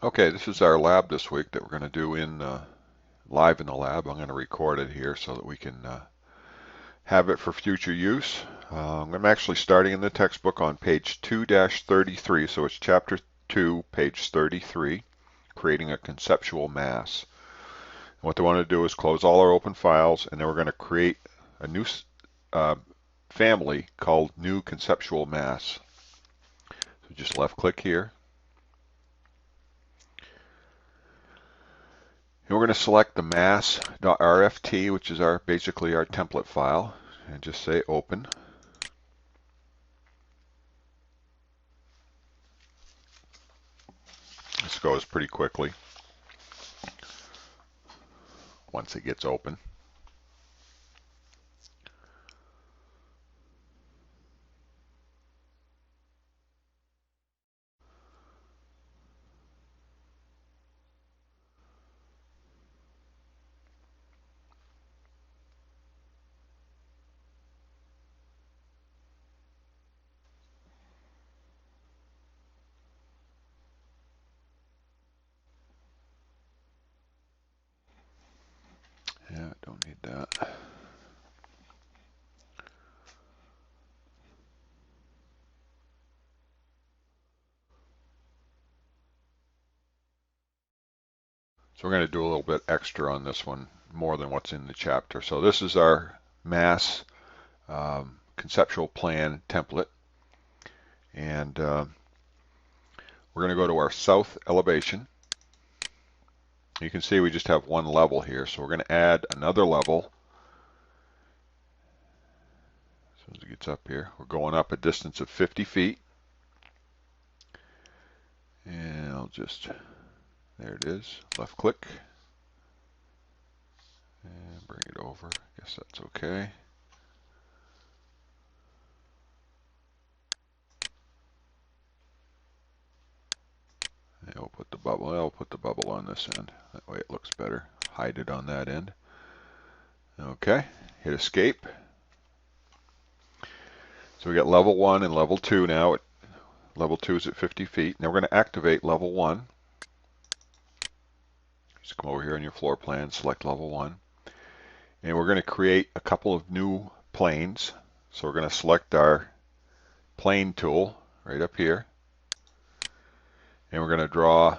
Okay, this is our lab this week that we're going to do in live in the lab. I'm going to record it here so that we can have it for future use. I'm actually starting in the textbook on page 2-33, so it's chapter 2, page 33, creating a conceptual mass. And what they want to do is close all our open files, and then we're going to create a new uh, family called new conceptual mass. So just left click here. And we're going to select the mass.rft, which is basically our template file, and just say open. This goes pretty quickly once it gets open. Yeah, don't need that. So we're going to do a little bit extra on this one, more than what's in the chapter. So this is our mass conceptual plan template. And we're going to go to our south elevation. You can see we just have one level here, so we're going to add another level. As soon as it gets up here, we're going up a distance of 50 feet. And I'll just, there it is, left click. And bring it over. Guess that's okay. And we'll put the bubble. I'll put the bubble on this end. That way it looks better. Hide it on that end. Okay. Hit escape. So we got level 1 and level 2 now. Level 2 is at 50 feet. Now we're going to activate level 1. Just come over here on your floor plan, select level 1. And we're going to create a couple of new planes. So we're going to select our plane tool right up here. And we're going to draw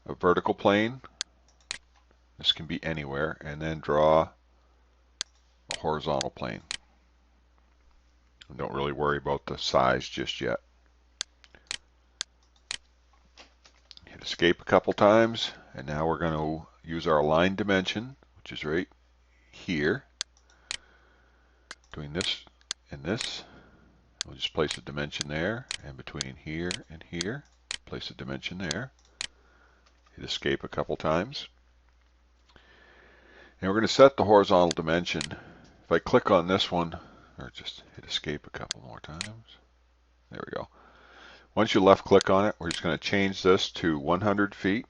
a vertical plane. This can be anywhere. And then draw a horizontal plane. And don't really worry about the size just yet. Hit escape a couple times. And now we're going to use our line dimension, which is right here. Between this and this. We'll just place a dimension there, and between here and here, place a dimension there. Hit escape a couple times. And we're going to set the horizontal dimension. If I click on this one, or just hit escape a couple more times. There we go. Once you left click on it, we're just going to change this to 100 feet.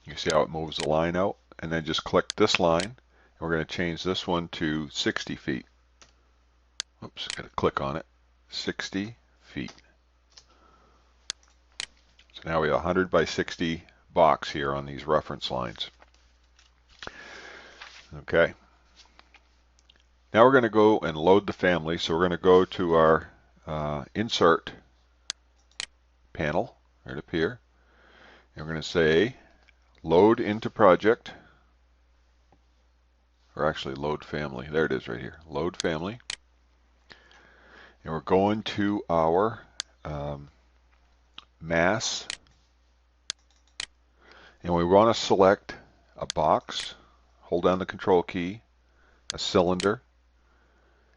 You see how it moves the line out? And then just click this line, and we're going to change this one to 60 feet. Oops, got to click on it. 60 feet. So now we have a 100 by 60 box here on these reference lines. Okay. Now we're going to go and load the family. So we're going to go to our insert panel right up here. And we're going to say load into project. Or actually load family. There it is right here. Load family. And we're going to our mass. And we want to select a box. Hold down the control key. A cylinder.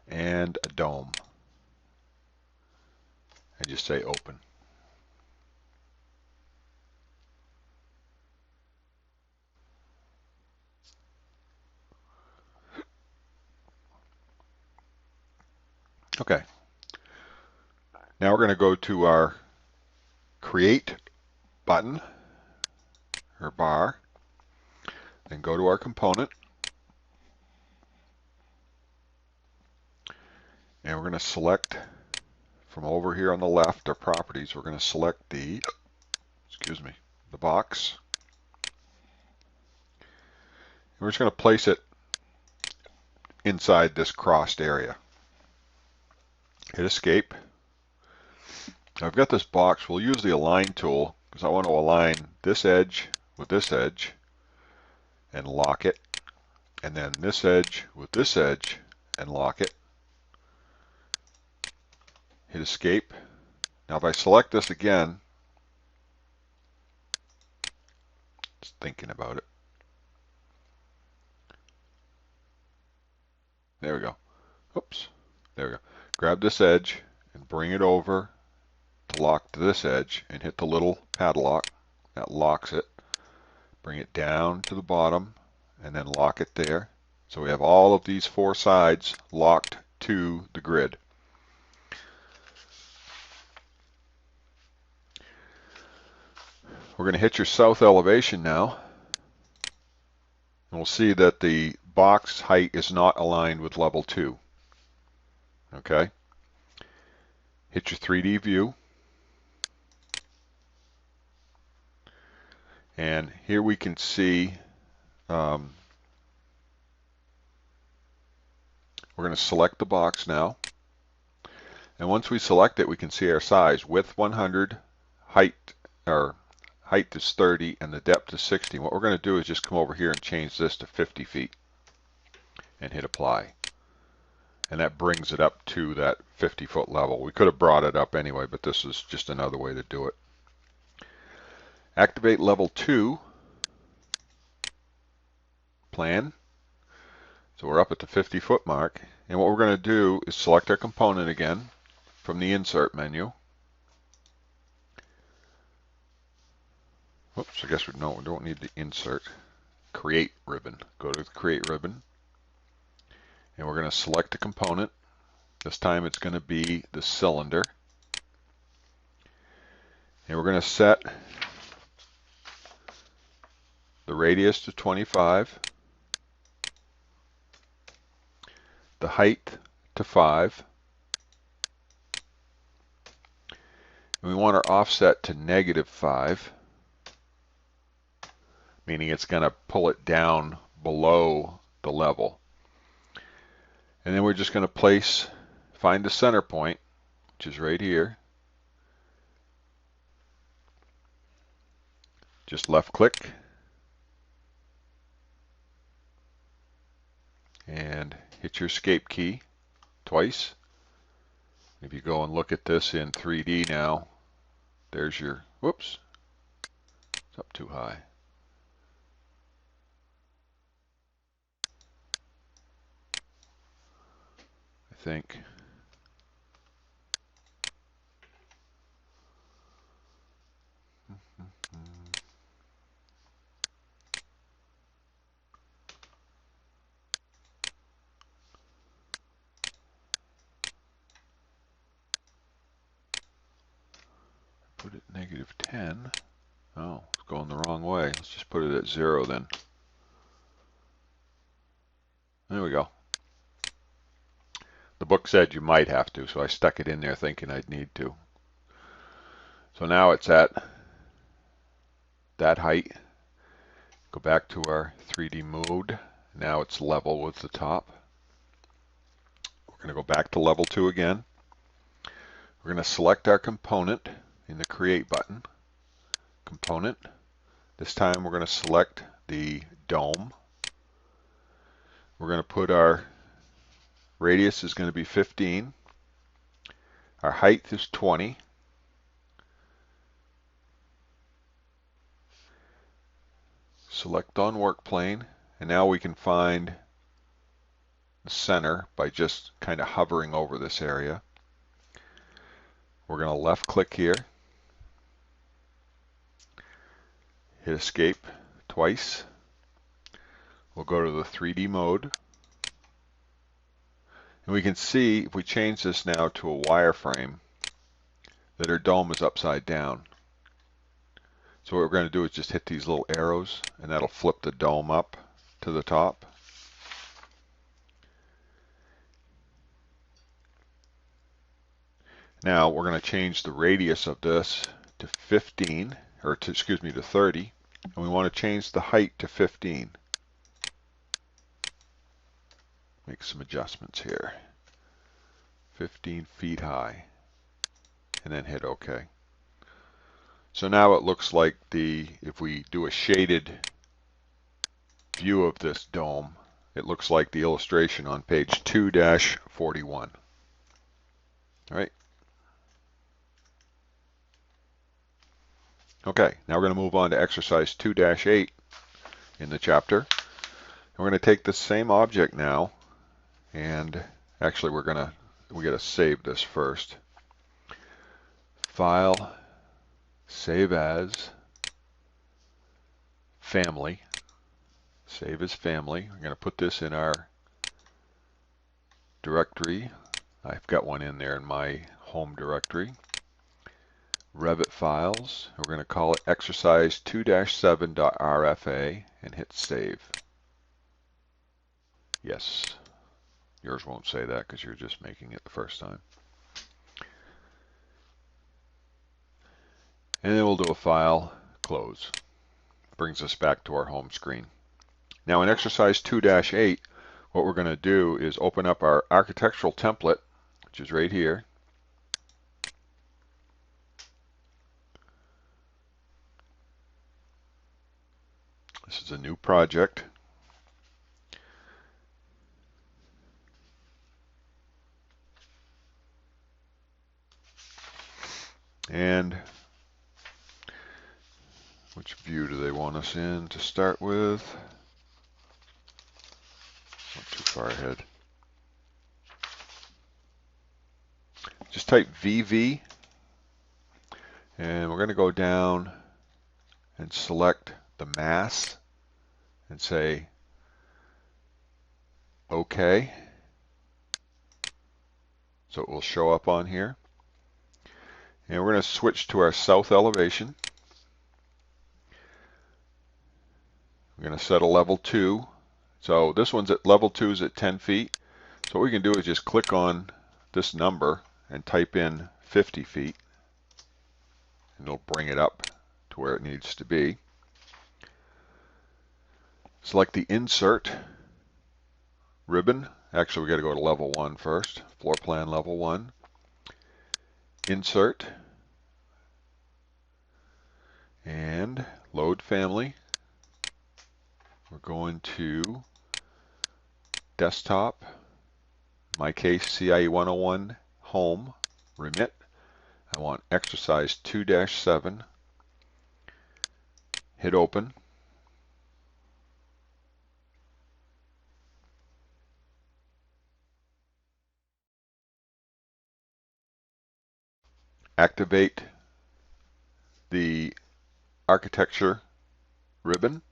And a dome. And just say open. Okay. Now we're going to go to our create button or bar, then go to our component, and we're going to select from over here on the left, our properties, we're going to select the box. And we're just going to place it inside this crossed area. Hit escape. Now I've got this box. We'll use the align tool because I want to align this edge with this edge and lock it, and then this edge with this edge and lock it. Hit escape. Now if I select this again, just thinking about it. There we go. Oops. There we go. Grab this edge and bring it over to lock to this edge and hit the little padlock. That locks it. Bring it down to the bottom and then lock it there. So we have all of these four sides locked to the grid. We're going to hit your south elevation now. And we'll see that the box height is not aligned with level 2. Okay. Hit your 3D view. And here we can see we're going to select the box now. And once we select it, we can see our size. Width 100, height is 30, and the depth is 60. What we're going to do is just come over here and change this to 50 feet and hit apply. And that brings it up to that 50-foot level. We could have brought it up anyway, but this is just another way to do it. Activate level 2 plan. So we're up at the 50-foot mark. And what we're going to do is select our component again from the insert menu. Whoops, I guess we don't need the insert. Create ribbon. Go to the create ribbon. And we're going to select a component. This time it's going to be the cylinder. And we're going to set the radius to 25, the height to 5, and we want our offset to -5, meaning it's going to pull it down below the level. And then we're just going to find the center point, which is right here. Just left click and hit your escape key twice. If you go and look at this in 3D now, there's your, whoops, it's up too high. I think. Put it -10. Oh, it's going the wrong way. Let's just put it at 0 then. There we go. The book said you might have to, so I stuck it in there thinking I'd need to. So now it's at that height. Go back to our 3D mode. Now it's level with the top. We're going to go back to level 2 again. We're going to select our component in the create button. Component. This time we're going to select the dome. We're going to put our radius is going to be 15. Our height is 20. Select on work plane, and now we can find the center by just kind of hovering over this area. We're going to left click here, hit escape twice. We'll go to the 3D mode. And we can see if we change this now to a wireframe that our dome is upside down. So what we're going to do is just hit these little arrows and that'll flip the dome up to the top. Now we're going to change the radius of this to 15, or to, excuse me, to 30, and we want to change the height to 15. Make some adjustments here. 15 feet high, and then hit OK. So now it looks like if we do a shaded view of this dome, it looks like the illustration on page 2-41. All right. Okay, now we're going to move on to exercise 2-8 in the chapter. And we're going to take the same object now, and actually we got to save this first. File, save as, family. Save as family. We're going to put this in our directory. I've got one in there in my home directory. Revit files. We're going to call it exercise 2-7.rfa and hit save. Yes, yours won't say that because you're just making it the first time. And then we'll do a file, close. Brings us back to our home screen. Now in exercise 2-8, what we're going to do is open up our architectural template, which is right here. This is a new project. And which view do they want us in to start with? Not too far ahead. Just type VV, and we're going to go down and select the mass and say OK. So it will show up on here. And we're going to switch to our south elevation. We're going to set a level 2. So this one's at level 2 is at 10 feet. So what we can do is just click on this number and type in 50 feet. And it'll bring it up to where it needs to be. Select the insert ribbon. Actually, we got to go to level 1 first. Floor plan level 1. Insert. And load family. We're going to desktop. In my case, CIE 101 home. Remit. I want exercise 2-7. Hit open. Activate the architecture ribbon.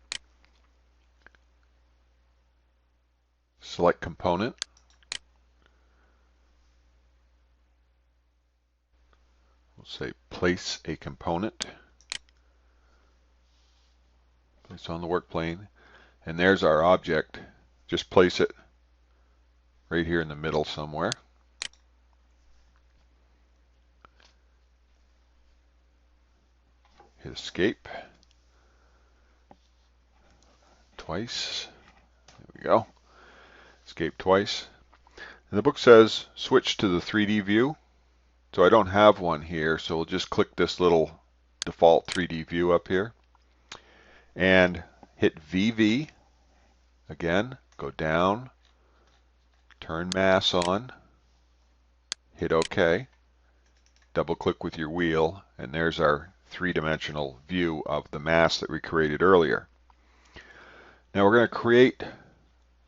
Select component. We'll say place a component. Place on the work plane. And there's our object. Just place it right here in the middle somewhere. Hit escape. Twice. There we go. Escape twice. And the book says switch to the 3D view. So I don't have one here, so we'll just click this little default 3D view up here. And hit VV. Again, go down. Turn mass on. Hit OK. Double click with your wheel, and there's our three-dimensional view of the mass that we created earlier. Now we're going to create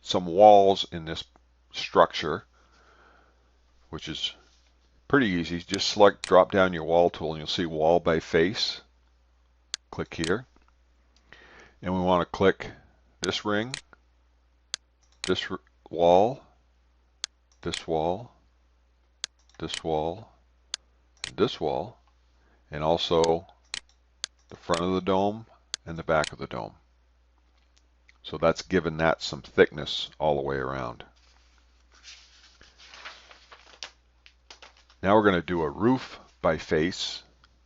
some walls in this structure, which is pretty easy. Just select, drop down your wall tool, and you'll see wall by face. Click here. And we want to click this ring, this wall, this wall, this wall, and this wall, and also the front of the dome and the back of the dome. So that's given that some thickness all the way around. Now we're going to do a roof by face.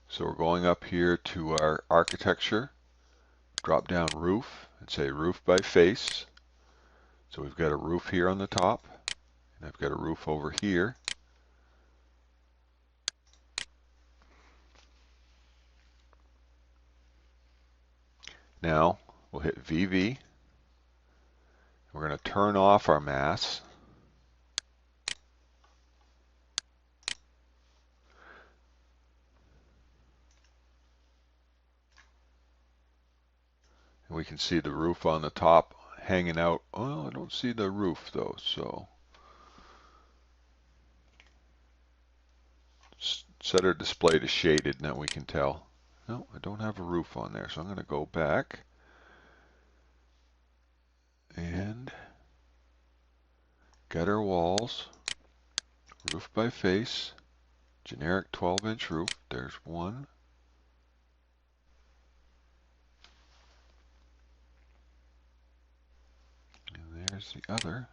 So we're going up here to our architecture, drop down roof, and say roof by face. So we've got a roof here on the top, and I've got a roof over here. Now we'll hit VV. We're going to turn off our mass. And we can see the roof on the top hanging out. Oh, I don't see the roof though, so set our display to shaded, and then we can tell. No, I don't have a roof on there, so I'm going to go back and gutter walls, roof by face, generic 12-inch roof. There's one. And there's the other.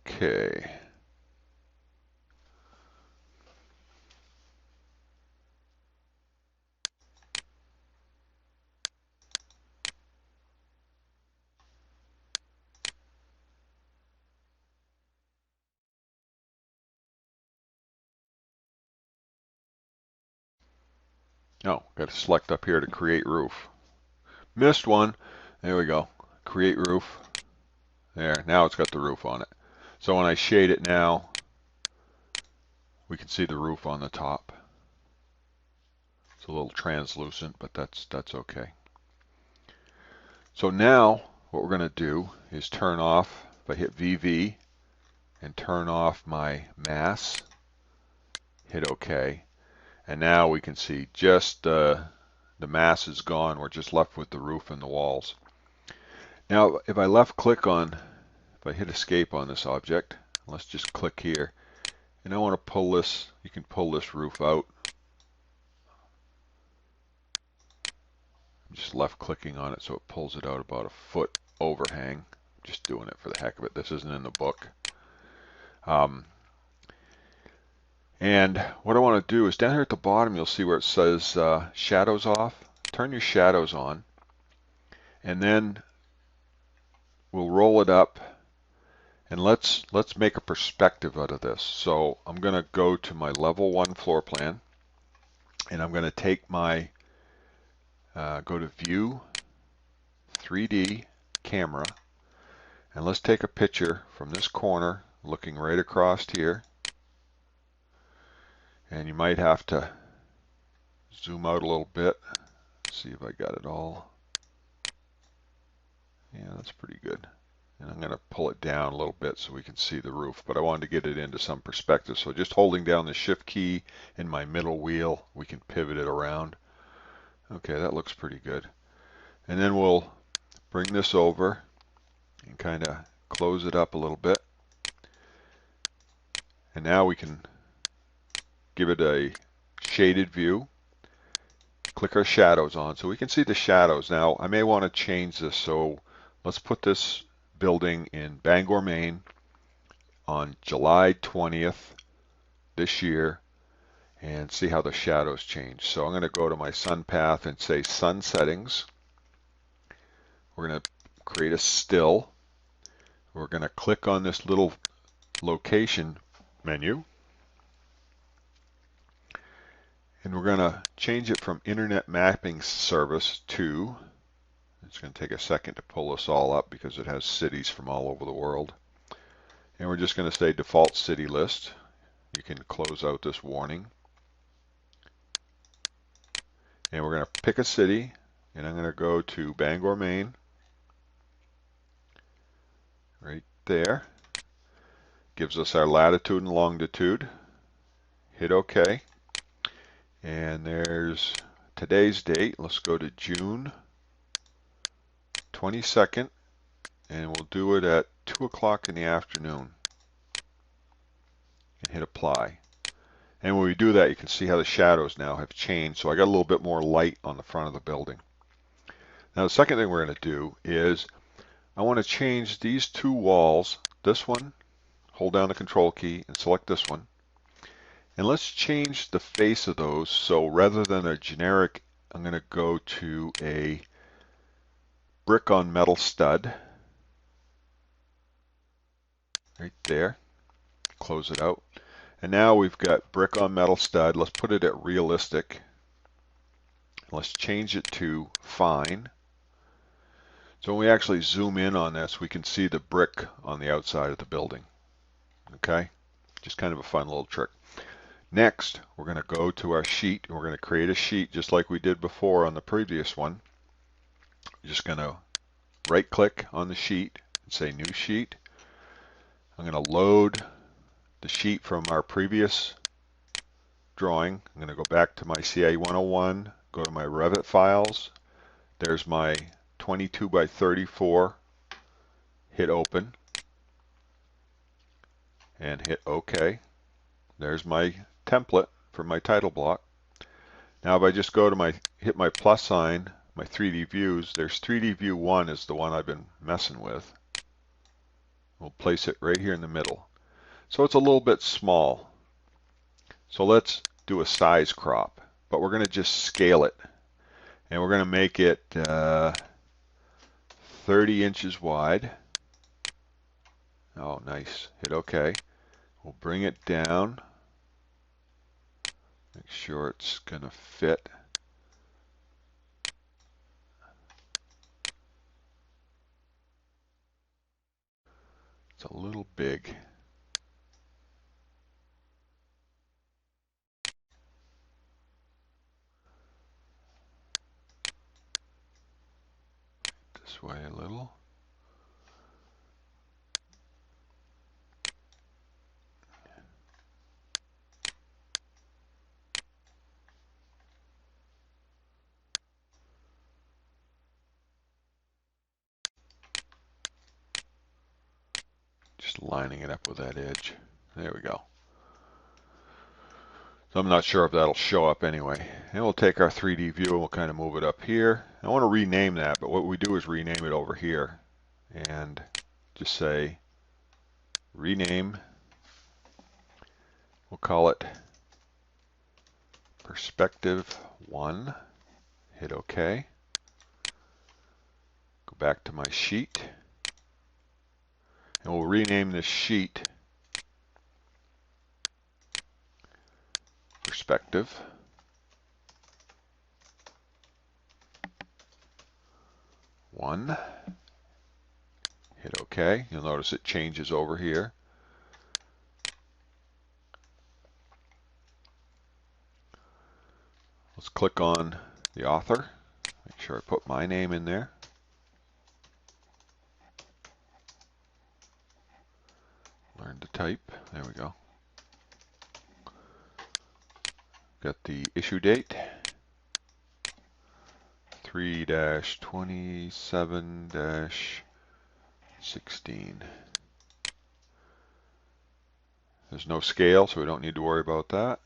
Okay. Oh, got to select up here to create roof. Missed one. There we go. Create roof. There, now it's got the roof on it. So when I shade it now, we can see the roof on the top. It's a little translucent, but that's okay. So now what we're going to do is turn off, if I hit VV and turn off my mass, hit OK. And now we can see just the mass is gone. We're just left with the roof and the walls. Now if I left click on, if I hit escape on this object, let's just click here. And I want to pull this, you can pull this roof out. I'm just left clicking on it so it pulls it out about a foot overhang. Just doing it for the heck of it. This isn't in the book. And what I want to do is down here at the bottom you'll see where it says shadows off. Turn your shadows on, and then we'll roll it up, and let's make a perspective out of this. So I'm going to go to my level 1 floor plan, and I'm going to take my go to view 3D camera, and let's take a picture from this corner looking right across here. And you might have to zoom out a little bit. See if I got it all. Yeah, that's pretty good. And I'm going to pull it down a little bit so we can see the roof, but I wanted to get it into some perspective. So just holding down the shift key in my middle wheel, we can pivot it around. Okay, that looks pretty good. And then we'll bring this over and kind of close it up a little bit. And now we can give it a shaded view. Click our shadows on so we can see the shadows. Now I may want to change this, so let's put this building in Bangor, Maine on July 20th this year and see how the shadows change. So I'm going to go to my sun path and say sun settings. We're going to create a still. We're going to click on this little location menu, and we're going to change it from Internet Mapping Service to, it's going to take a second to pull this all up because it has cities from all over the world. And we're just going to say default city list. You can close out this warning. And we're going to pick a city, and I'm going to go to Bangor, Maine. Right there. Gives us our latitude and longitude. Hit OK. And there's today's date. Let's go to June 22nd, and we'll do it at 2 o'clock in the afternoon. And hit apply. And when we do that, you can see how the shadows now have changed. So I got a little bit more light on the front of the building. Now the second thing we're going to do is I want to change these two walls. This one, hold down the control key and select this one. And let's change the face of those. So rather than a generic, I'm going to go to a brick on metal stud. Right there. Close it out. And now we've got brick on metal stud. Let's put it at realistic. Let's change it to fine. So when we actually zoom in on this, we can see the brick on the outside of the building. Okay? Just kind of a fun little trick. Next, we're going to go to our sheet, and we're going to create a sheet just like we did before on the previous one. We're just going to right-click on the sheet and say New Sheet. I'm going to load the sheet from our previous drawing. I'm going to go back to my CA 101, go to my Revit files. There's my 22 by 34. Hit Open and hit OK. There's my template for my title block. Now if I just go to hit my plus sign, my 3D views, there's 3D view 1 is the one I've been messing with. We'll place it right here in the middle. So it's a little bit small. So let's do a size crop, but we're going to just scale it. And we're going to make it 30 inches wide. Oh, nice. Hit OK. We'll bring it down. Make sure it's going to fit. It's a little big. This way a little. Just lining it up with that edge. There we go. So I'm not sure if that'll show up anyway. And we'll take our 3D view and we'll kind of move it up here. I want to rename that, but what we do is rename it over here. And just say rename. We'll call it Perspective 1. Hit OK. Go back to my sheet. And we'll rename this sheet Perspective. One. Hit OK. You'll notice it changes over here. Let's click on the author. Make sure I put my name in there. Learn to type. There we go. Got the issue date. 3-27-16. There's no scale, so we don't need to worry about that.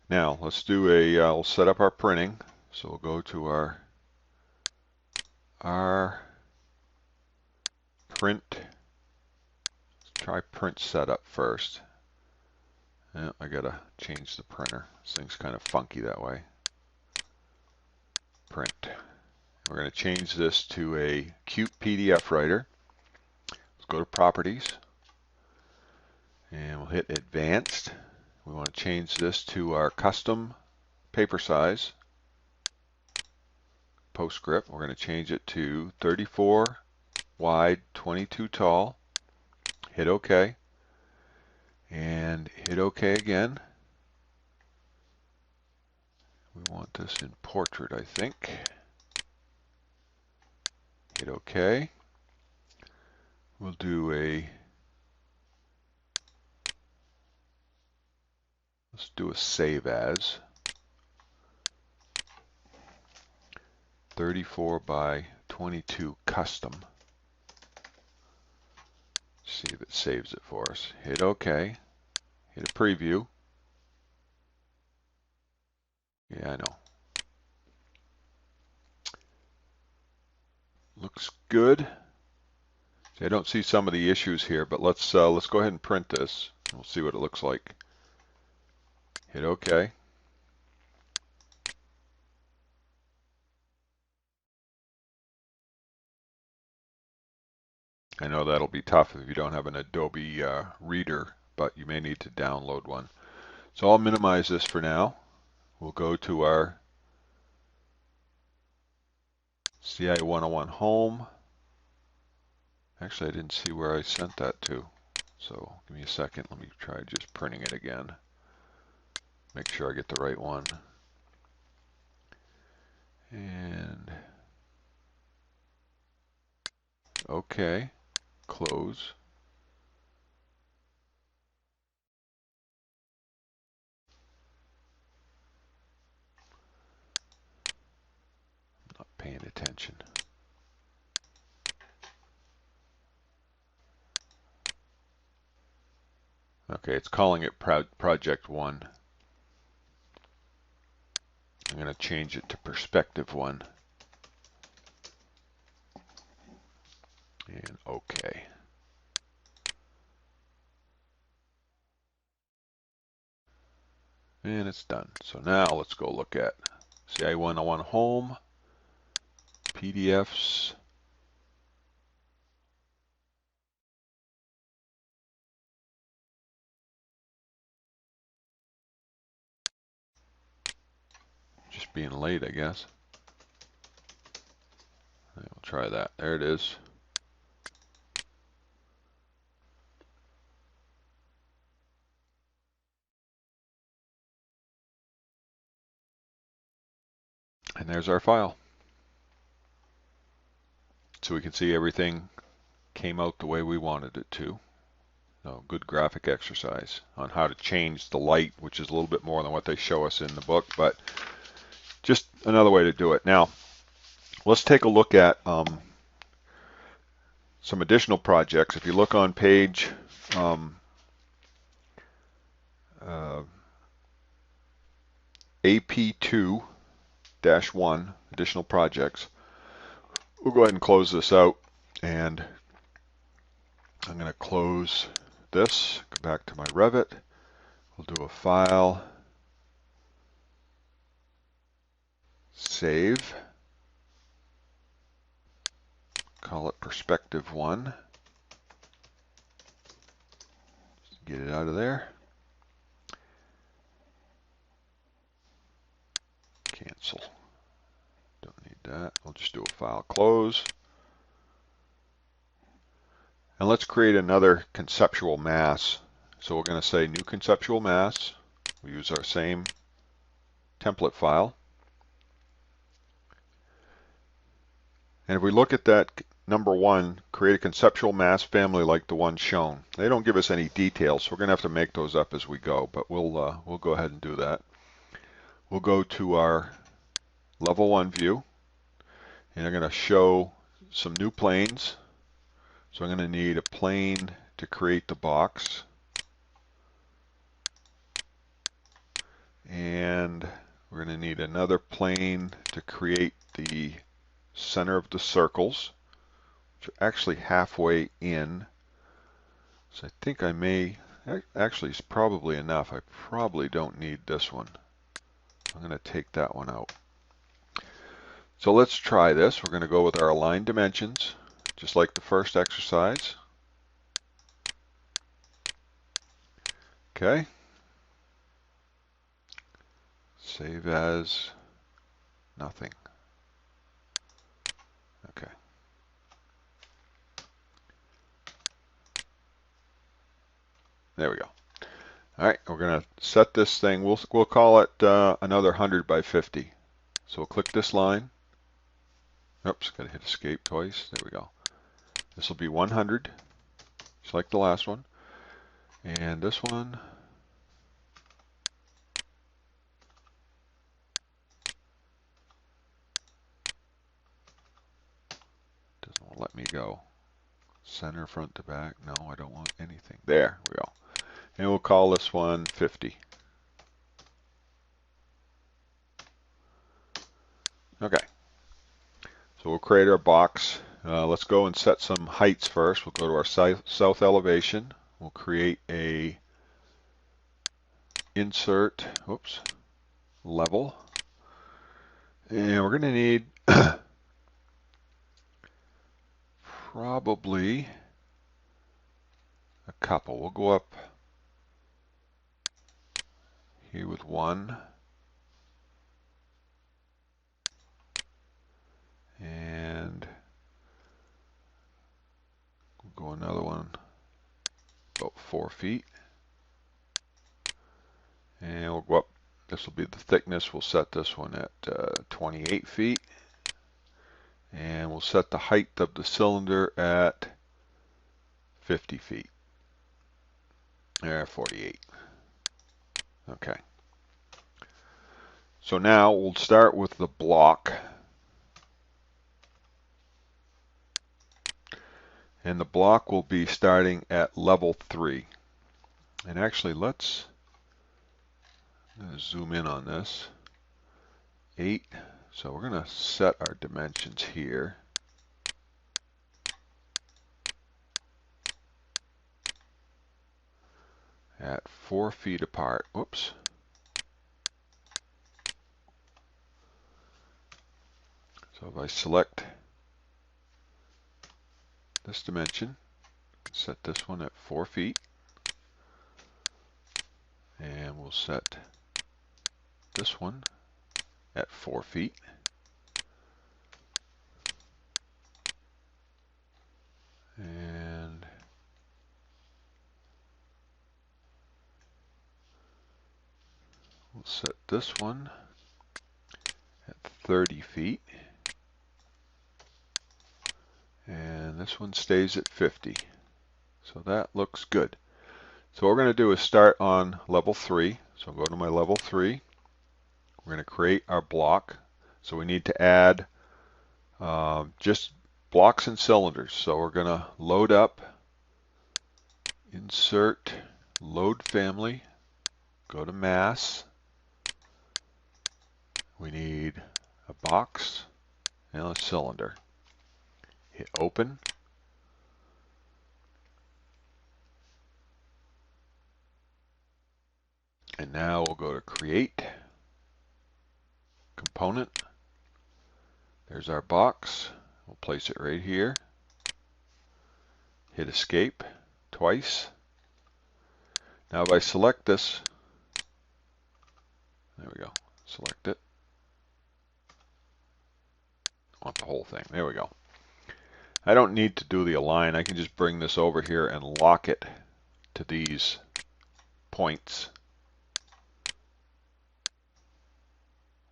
Now, let's do we'll set up our printing. So we'll go to our print. Let's try print setup first. Yeah, I gotta change the printer. This thing's kind of funky that way. Print. We're going to change this to a cute PDF writer. Let's go to Properties. And we'll hit Advanced. We want to change this to our custom paper size. Postscript. We're going to change it to 34 wide, 22 tall. Hit OK. And hit OK again. We want this in portrait, I think. Hit OK. We'll do let's do a save as. 34 by 22 custom. See if it saves it for us. Hit OK. Hit a preview. Yeah, I know. Looks good. See, I don't see some of the issues here, but let's go ahead and print this. We'll see what it looks like. Hit OK. I know that'll be tough if you don't have an Adobe Reader, but you may need to download one. So I'll minimize this for now. We'll go to our CI 101 home. Actually, I didn't see where I sent that to. So give me a second. Let me try just printing it again. Make sure I get the right one. And OK. Close. Not paying attention. Okay, it's calling it Project 1. I'm going to change it to Perspective 1. And OK. And it's done. So now let's go look at CI 101 Home, PDFs. Just being late, I guess. We'll try that. There it is. And there's our file. So we can see everything came out the way we wanted it to. So good graphic exercise on how to change the light, which is a little bit more than what they show us in the book, but just another way to do it. Now, let's take a look at some additional projects. If you look on page AP2-1, additional projects, we'll go ahead and close this out. And I'm going to close this, go back to my Revit. We'll do a file, save, call it Perspective 1. Get it out of there. Cancel. Don't need that. I'll just do a file close. And let's create another conceptual mass. So we're going to say new conceptual mass. We use our same template file. And if we look at that number 1, create a conceptual mass family like the one shown. They don't give us any details, so we're going to have to make those up as we go, but we'll go ahead and do that. We'll go to our level 1 view, and I'm going to show some new planes. So I'm going to need a plane to create the box. And we're going to need another plane to create the center of the circles, which are actually halfway in. So I think I may, actually it's probably enough. I probably don't need this one. I'm going to take that one out. So let's try this. We're going to go with our aligned dimensions, just like the first exercise. Okay. Save as nothing. Okay. There we go. All right, we're going to set this thing. We'll call it another 100 by 50. So we'll click this line. Oops, got to hit escape twice. There we go. This will be 100, just like the last one. And this one, doesn't want to let me go. Center, front to back. No, I don't want anything. There we go. And we'll call this one 50. Okay, so we'll create our box. Let's go and set some heights first. We'll go to our south elevation. We'll create a insert, oops, level. And we're going to need probably a couple. We'll go up here with one. And we'll go another one about 4 feet. And we'll go up. This will be the thickness. We'll set this one at 28 feet. And we'll set the height of the cylinder at 50 feet. There, 48. Okay. So now we'll start with the block. And the block will be starting at level 3. And actually, let's zoom in on this. 8. So we're going to set our dimensions here. At 4 feet apart. Whoops. So if I select this dimension, set this one at 4 feet. And we'll set this one at 4 feet. And we'll set this one at 30 feet. And this one stays at 50. So that looks good. So what we're going to do is start on level 3. So go to my level 3. We're going to create our block. So we need to add just blocks and cylinders. So we're going to load up, insert, load family, go to mass. We need a box and a cylinder. Hit open. And now we'll go to create, component. There's our box. We'll place it right here. Hit escape twice. Now if I select this, there we go, select it. I want the whole thing. There we go. I don't need to do the align. I can just bring this over here and lock it to these points.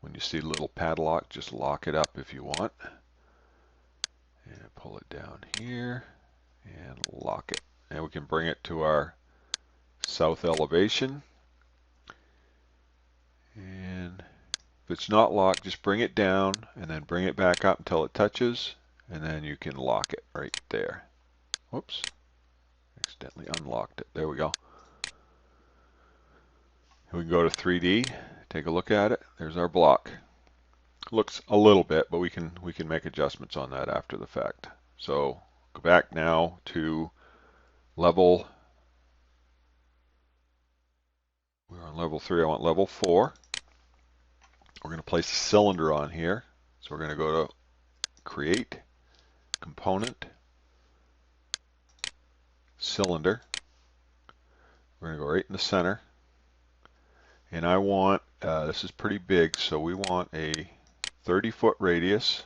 When you see the little padlock, just lock it up if you want. And pull it down here and lock it. And we can bring it to our south elevation. And if it's not locked, just bring it down and then bring it back up until it touches. And then you can lock it right there. Whoops. Accidentally unlocked it. There we go. We can go to 3D, take a look at it. There's our block. Looks a little bit, but we can make adjustments on that after the fact. So go back now to level. We're on level 3. I want level 4. We're going to place a cylinder on here. So we're going to go to create, component, cylinder. We're going to go right in the center. And I want, this is pretty big, so we want a 30-foot radius.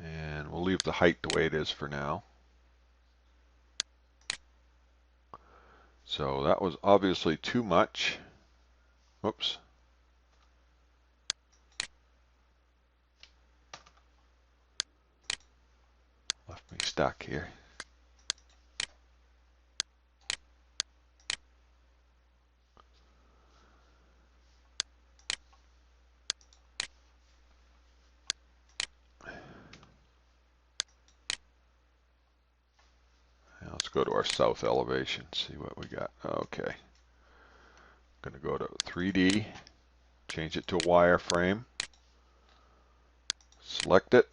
And we'll leave the height the way it is for now. So that was obviously too much. Whoops. Left me stuck here. Now let's go to our south elevation, see what we got. Okay. Going to go to 3D, change it to a wireframe, select it.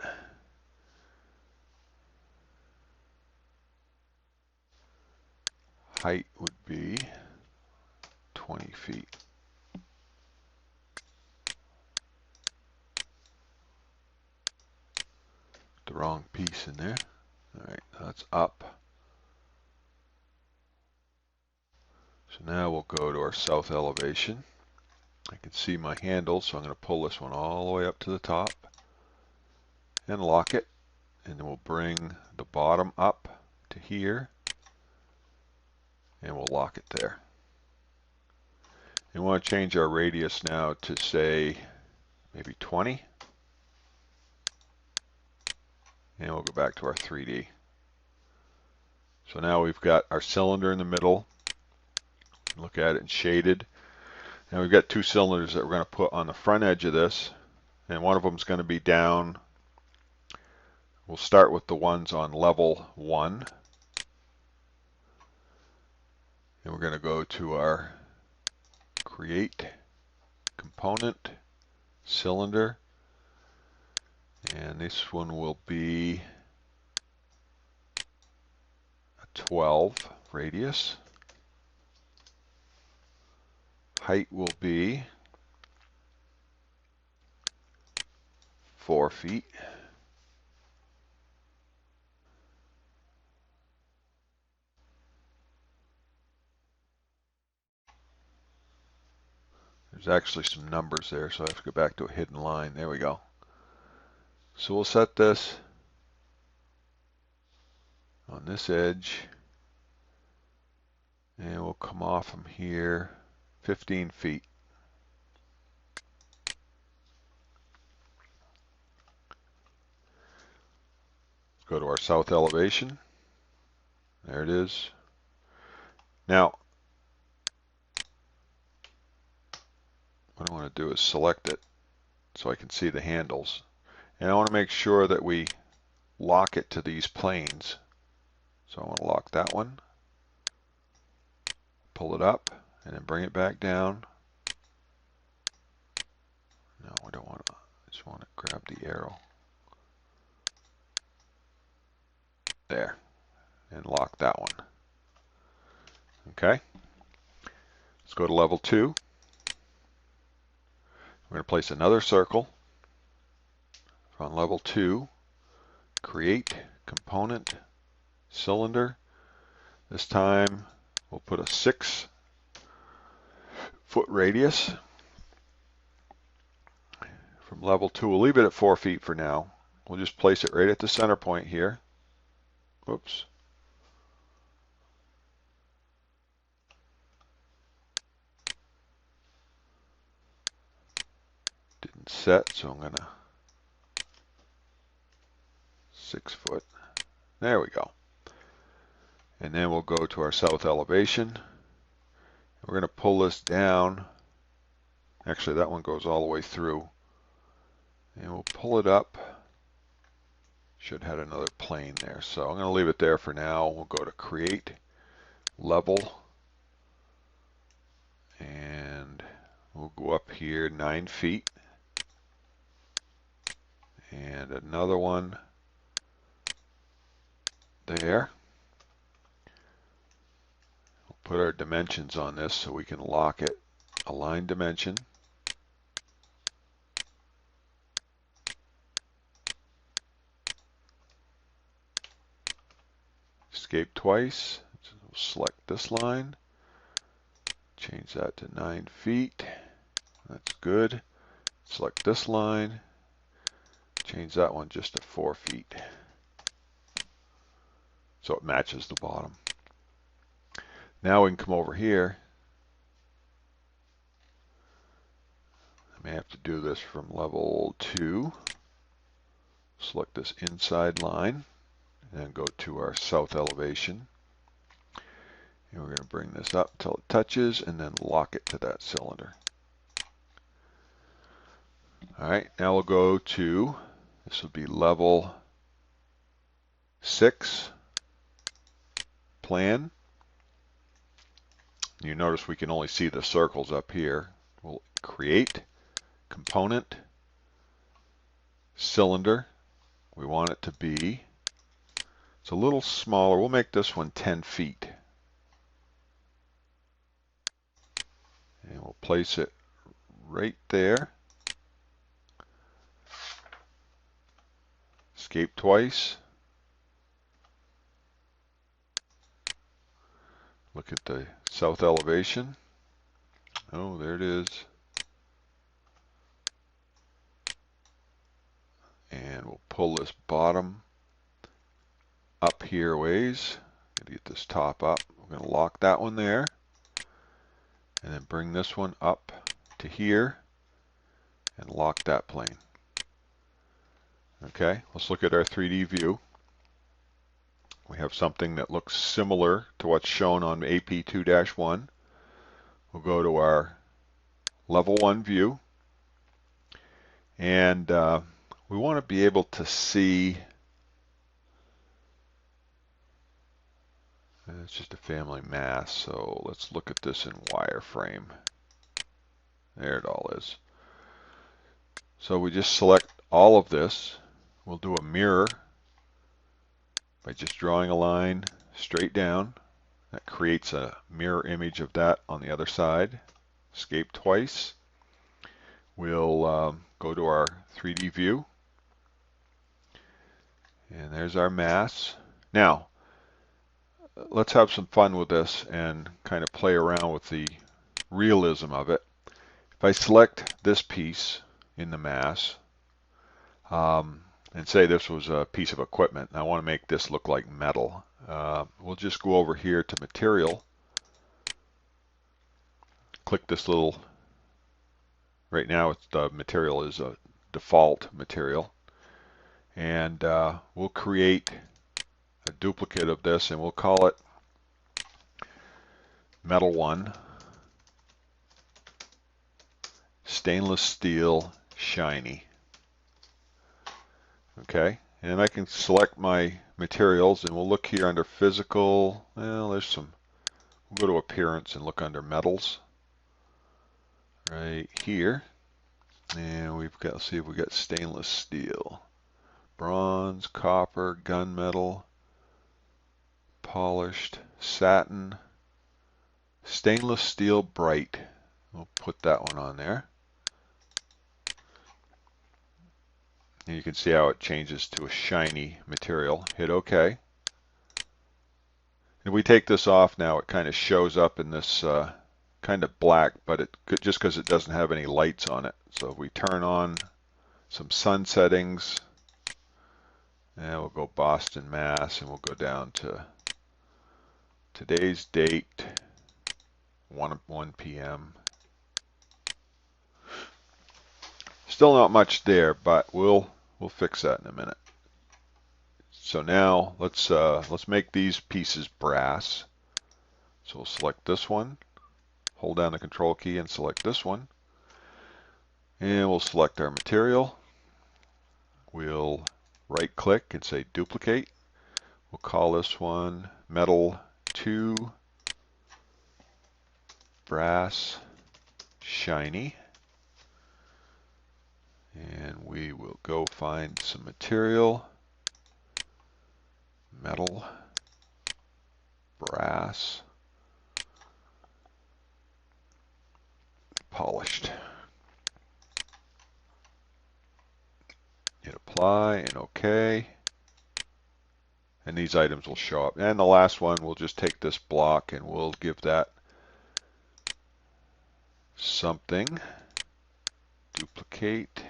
Height would be 20 feet. The wrong piece in there. All right, that's up. So now we'll go to our south elevation. I can see my handle, so I'm going to pull this one all the way up to the top and lock it. And then we'll bring the bottom up to here and we'll lock it there. And we want to change our radius now to, say, maybe 20. And we'll go back to our 3D. So now we've got our cylinder in the middle. Look at it and shaded. And we've got two cylinders that we're going to put on the front edge of this. And one of them is going to be down. We'll start with the ones on level 1. And we're going to go to our Create Component Cylinder. And this one will be a 12 radius. Height will be 4 feet. There's actually some numbers there, so I have to go back to a hidden line. There we go. So we'll set this on this edge, and we'll come off from here 15 feet. Go to our south elevation. There it is. Now, what I want to do is select it so I can see the handles. And I want to make sure that we lock it to these planes. So I want to lock that one, pull it up, and then bring it back down. No, I don't want to. I just want to grab the arrow. There. And lock that one. Okay. Let's go to level 2. We're going to place another circle on level 2. Create Component Cylinder. This time we'll put a 6-foot radius. From level 2, we'll leave it at 4 feet for now. We'll just place it right at the center point here. Whoops. Didn't set, so I'm going to 6 foot. There we go. And then we'll go to our south elevation. We're going to pull this down. Actually, that one goes all the way through. And we'll pull it up. Should have had another plane there. So I'm going to leave it there for now. We'll go to Create, Level. And we'll go up here 9 feet. And another one there. We'll put our dimensions on this so we can lock it. Align dimension. Escape twice. So we'll select this line. Change that to 9 feet. That's good. Select this line. Change that one just to 4 feet. So it matches the bottom. Now we can come over here. I may have to do this from level 2. Select this inside line and go to our south elevation. And we're going to bring this up until it touches and then lock it to that cylinder. Alright, now we'll go to, this will be level 6, plan. You notice we can only see the circles up here. We'll create component cylinder. We want it to be, it's a little smaller. We'll make this one 10 feet. And we'll place it right there. Escape twice. Look at the south elevation. Oh, there it is. And we'll pull this bottom up here ways. Gotta get this top up. We're going to lock that one there. And then bring this one up to here and lock that plane. Okay, let's look at our 3D view. We have something that looks similar to what's shown on AP2-1. We'll go to our level 1 view, and we want to be able to see, it's just a family mass, so let's look at this in wireframe. There it all is. So we just select all of this. We'll do a mirror by just drawing a line straight down. That creates a mirror image of that on the other side. Escape twice. We'll go to our 3D view. And there's our mass. Now, let's have some fun with this and kind of play around with the realism of it. If I select this piece in the mass, and say this was a piece of equipment, and I want to make this look like metal, we'll just go over here to Material, click this little, right now the material is a default material, and we'll create a duplicate of this, and we'll call it Metal 1, Stainless Steel Shiny. Okay, and I can select my materials, and we'll look here under Physical. Well, there's some, we'll go to Appearance and look under Metals right here, and we've got, let's see if we got stainless steel, bronze, copper, gunmetal, polished, satin, stainless steel bright. We'll put that one on there. And you can see how it changes to a shiny material. Hit OK. If we take this off now, it kind of shows up in this kind of black, but it just because it doesn't have any lights on it. So if we turn on some sun settings, and we'll go Boston, Mass, and we'll go down to today's date, 1 p.m. Still not much there, but we'll fix that in a minute. So now let's make these pieces brass. So we'll select this one, hold down the Control key and select this one, and we'll select our material. We'll right click and say duplicate. We'll call this one Metal 2 Brass Shiny. And we will go find some material, metal, brass, polished. Hit apply and OK. And these items will show up. And the last one, we'll just take this block and we'll give that something. Duplicate.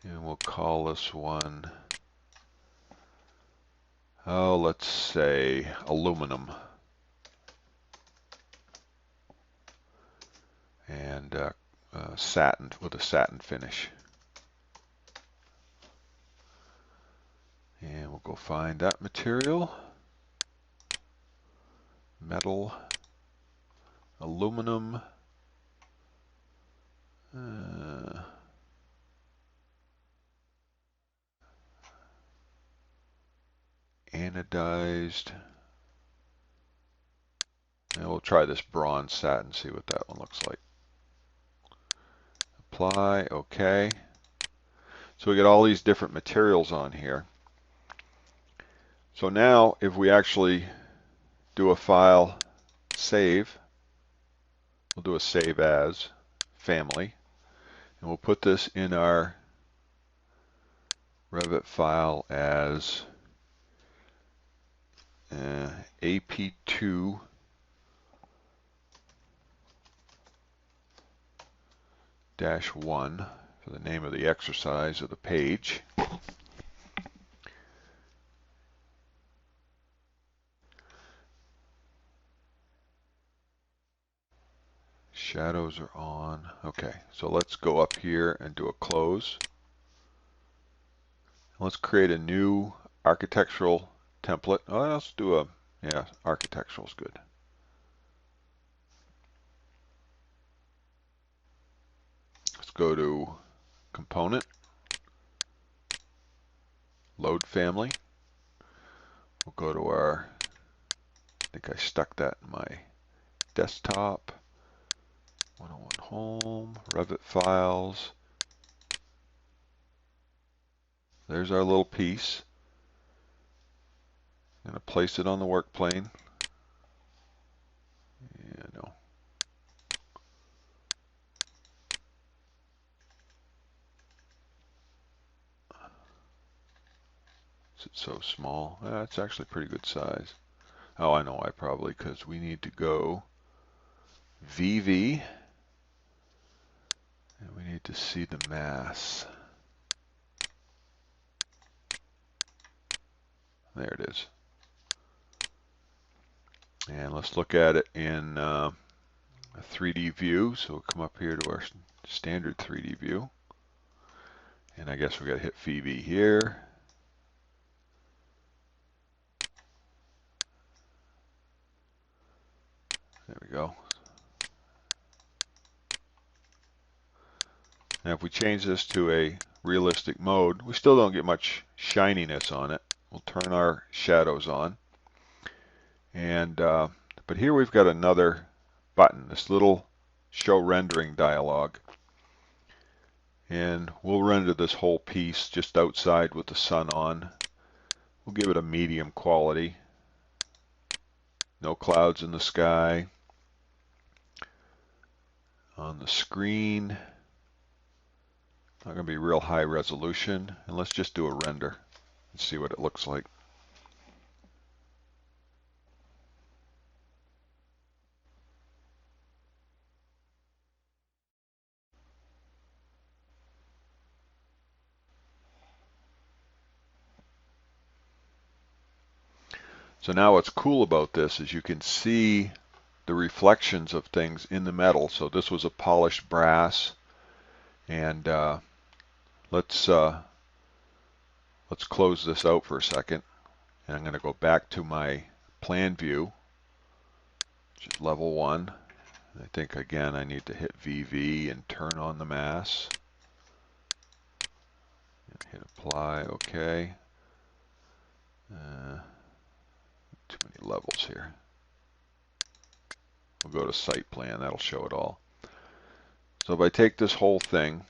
And we'll call this one, oh, let's say aluminum. And satin, with a satin finish. And we'll go find that material. Metal, aluminum, anodized And we'll try this bronze satin, see what that one looks like. Apply, okay. So we get all these different materials on here. So now if we actually do a file save, we'll do a save as family, and we'll put this in our Revit file as AP2 -1 for the name of the exercise of the page. Shadows are on. Okay, so let's go up here and do a close. Let's create a new architectural template. Oh, let's do a, yeah, architectural is good. Let's go to component, load family. We'll go to our, I think I stuck that in my desktop. 101 home, Revit files. There's our little piece. I'm going to place it on the work plane. Yeah, no. Is it so small? It's actually pretty good size. Oh, I know why, probably because we need to go VV, and we need to see the mass. There it is. And let's look at it in a 3D view. So we'll come up here to our standard 3D view. And I guess we got to hit VV here. There we go. Now if we change this to a realistic mode, we still don't get much shininess on it. We'll turn our shadows on. And but here we've got another button, this little show rendering dialog. And we'll render this whole piece just outside with the sun on. We'll give it a medium quality. No clouds in the sky. On the screen, not going to be real high resolution. And let's just do a render and see what it looks like. So now what's cool about this is you can see the reflections of things in the metal. So this was a polished brass, and let's close this out for a second, and I'm going to go back to my plan view, which is level 1. I think again I need to hit VV and turn on the mass. Hit apply, okay. Too many levels here. We'll go to site plan, that'll show it all. So if I take this whole thing,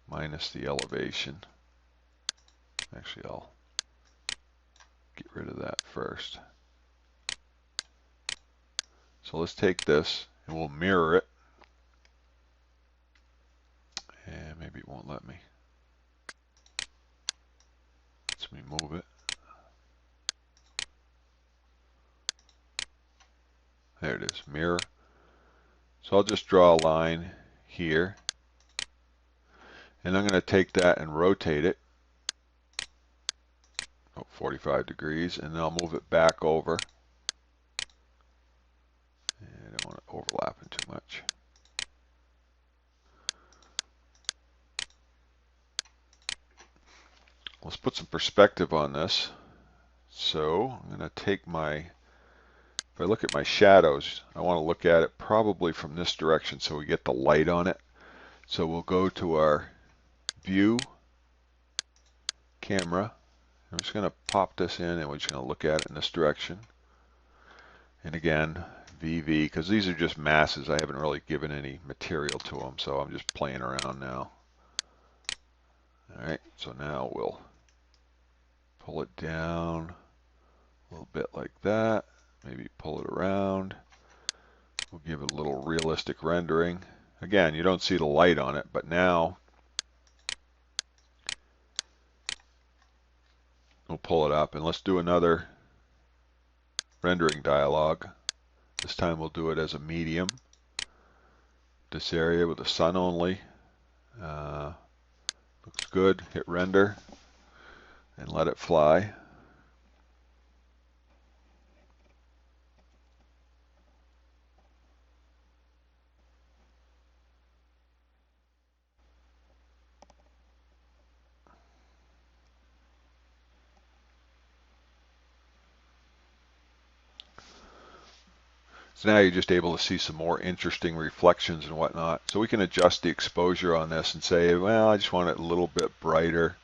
minus the elevation, actually I'll get rid of that first. So let's take this and we'll mirror it. And maybe it won't let me. Let's me move it. There it is, mirror. So I'll just draw a line here. And I'm going to take that and rotate it. 45 degrees, and then I'll move it back over. And I don't want to overlap it too much. Let's put some perspective on this. So I'm going to take my, if I look at my shadows, I want to look at it probably from this direction so we get the light on it. So we'll go to our view, camera. I'm just going to pop this in and we're just going to look at it in this direction. And again, VV, because these are just masses. I haven't really given any material to them, so I'm just playing around now. All right, so now we'll pull it down a little bit like that. Maybe pull it around. We'll give it a little realistic rendering. Again, you don't see the light on it, but now we'll pull it up and let's do another rendering dialog. This time we'll do it as a medium. This area with the sun only. Looks good. Hit render and let it fly. So now you're just able to see some more interesting reflections and whatnot. So we can adjust the exposure on this and say, well, I just want it a little bit brighter.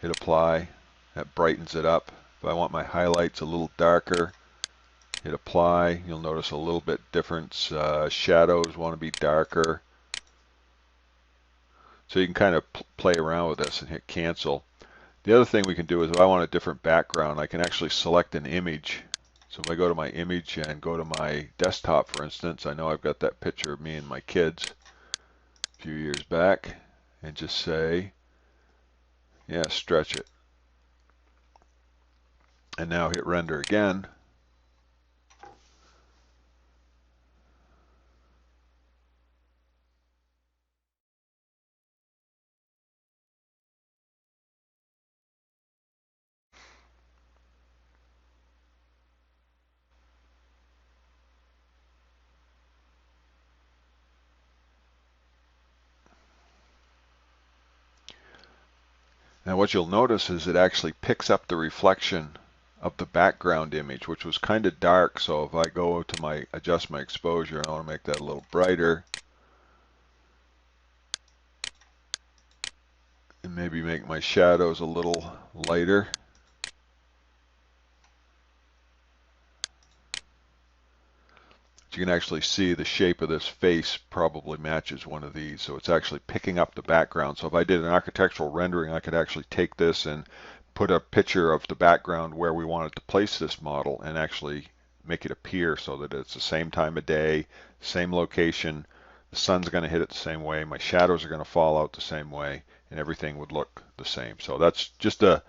Hit apply. That brightens it up. If I want my highlights a little darker, hit apply. You'll notice a little bit difference. Shadows want to be darker. So you can kind of play around with this and hit cancel. The other thing we can do is if I want a different background, I can actually select an image. So if I go to my image and go to my desktop, for instance, I know I've got that picture of me and my kids a few years back, and just say, yeah, stretch it. And now hit render again. Now what you'll notice is it actually picks up the reflection of the background image, which was kind of dark. So if I go to adjust my exposure, I want to make that a little brighter. And maybe make my shadows a little lighter. You can actually see the shape of this face probably matches one of these, so it's actually picking up the background. So if I did an architectural rendering, I could actually take this and put a picture of the background where we wanted to place this model and actually make it appear so that it's the same time of day, same location, the sun's going to hit it the same way, my shadows are going to fall out the same way, and everything would look the same. So that's just a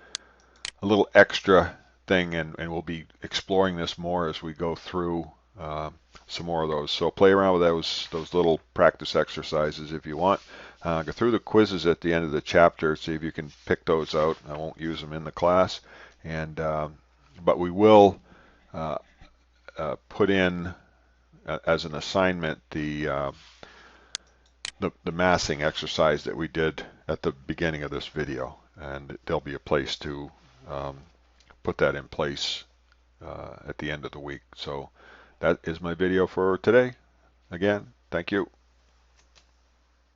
little extra thing, and we'll be exploring this more as we go through some more of those. So play around with those little practice exercises if you want. Go through the quizzes at the end of the chapter, see if you can pick those out. I won't use them in the class, and but we will put in as an assignment the massing exercise that we did at the beginning of this video, and there'll be a place to put that in place at the end of the week. So that is my video for today. Again, thank you.